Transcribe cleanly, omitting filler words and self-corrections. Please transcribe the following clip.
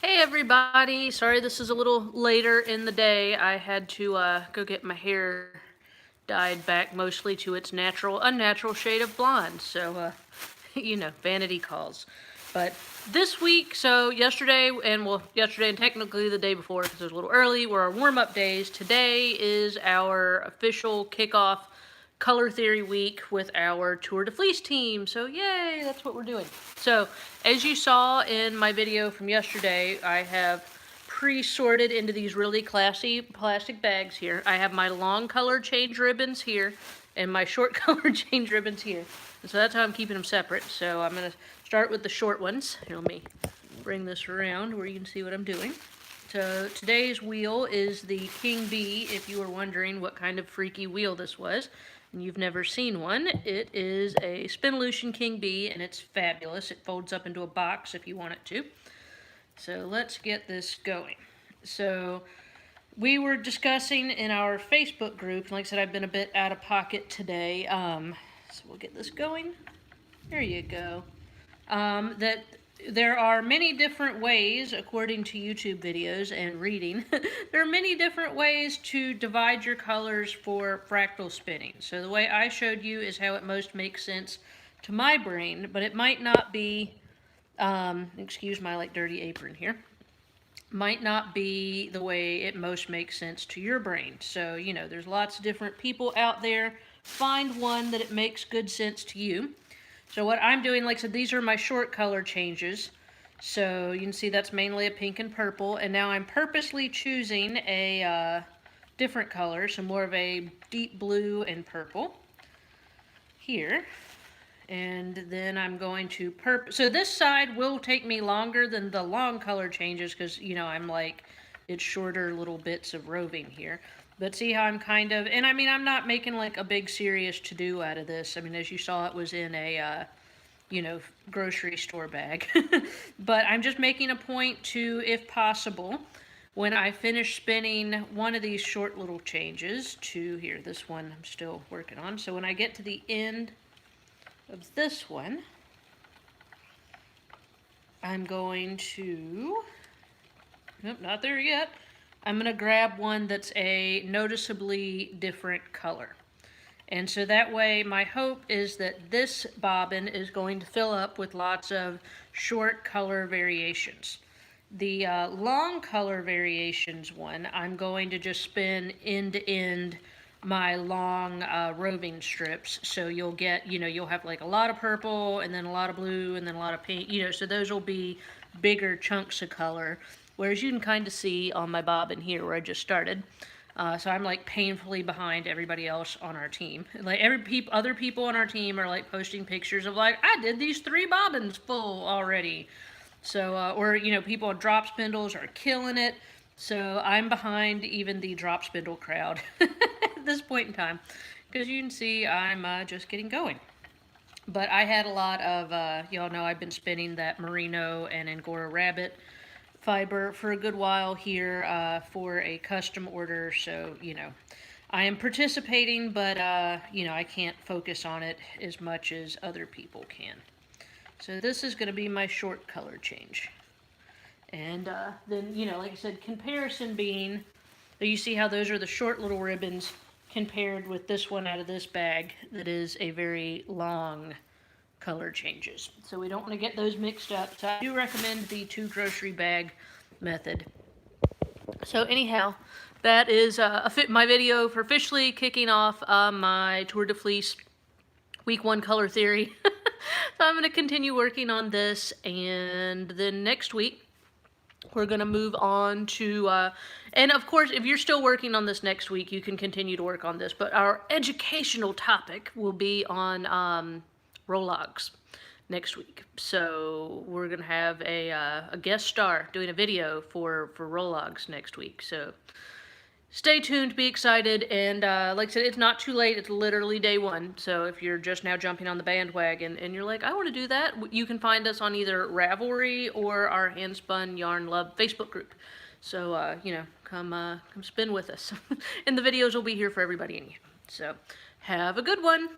Hey everybody, sorry this is a little later in the day. I had to go get my hair dyed back mostly to its unnatural shade of blonde. So, you know, vanity calls. But this week, so yesterday and technically the day before because it was a little early, were our warm-up days. Today is our official kickoff color theory week with our Tour de Fleece team. So yay, that's what we're doing. So as you saw in my video from yesterday, I have pre-sorted into these really classy plastic bags here. I have my long color change ribbons here and my short color change ribbons here. And so that's how I'm keeping them separate. So I'm going to start with the short ones. Here, let me bring this around where you can see what I'm doing. So today's wheel is the King Bee, if you were wondering what kind of freaky wheel this was. And you've never seen one. It is a Spinolution King Bee, and it's fabulous. It folds up into a box if you want it to. So let's get this going. So we were discussing in our Facebook group, like I said, I've been a bit out of pocket today. So we'll get this going. There you go. That there are many different ways, according to YouTube videos and reading, there are many different ways to divide your colors for fractal spinning. So the way I showed you is how it most makes sense to my brain, but it might not be, excuse my like dirty apron here, might not be the way it most makes sense to your brain. So, you know, there's lots of different people out there. Find one that it makes good sense to you. So what I'm doing, like I said, these are my short color changes. So you can see that's mainly a pink and purple. And now I'm purposely choosing a different color, so more of a deep blue and purple here. And then I'm going to so this side will take me longer than the long color changes because, you know, I'm like, it's shorter little bits of roving here. But see how I'm kind of, and I mean, I'm not making like a big serious to-do out of this. I mean, as you saw, it was in a, you know, grocery store bag. But I'm just making a point to, if possible, when I finish spinning one of these short little changes to here, this one I'm still working on. So when I get to the end of this one, I'm going to, nope, not there yet. I'm going to grab one that's a noticeably different color. And so that way, my hope is that this bobbin is going to fill up with lots of short color variations. The long color variations one, I'm going to just spin end to end my long roving strips. So you'll get, you know, you'll have like a lot of purple and then a lot of blue and then a lot of pink, you know, so those will be bigger chunks of color. Whereas you can kind of see on my bobbin here where I just started. So I'm like painfully behind everybody else on our team. Like other people on our team are like posting pictures of like, I did these 3 bobbins full already. So, or, you know, people on drop spindles are killing it. So I'm behind even the drop spindle crowd at this point in time. Because you can see I'm just getting going. But I had a lot of, y'all know I've been spinning that merino and Angora rabbit fiber for a good while here for a custom order. So, you know, I am participating, but, you know, I can't focus on it as much as other people can. So this is going to be my short color change. And then, you know, like I said, comparison being, you see how those are the short little ribbons compared with this one out of this bag that is a very long color changes. So we don't want to get those mixed up. So I do recommend the 2 grocery bag method. So anyhow, that is my video for officially kicking off my Tour de Fleece week 1 color theory. So I'm going to continue working on this, and then next week we're going to move on to, and of course, if you're still working on this next week, you can continue to work on this, but our educational topic will be on Rologs next week. So we're going to have a guest star doing a video for Rologs next week. So stay tuned, be excited, and like I said, it's not too late. It's literally day 1. So if you're just now jumping on the bandwagon and you're like, I want to do that, you can find us on either Ravelry or our Handspun Yarn Love Facebook group. So, you know, come spin with us. And the videos will be here for everybody anyhow. So have a good one.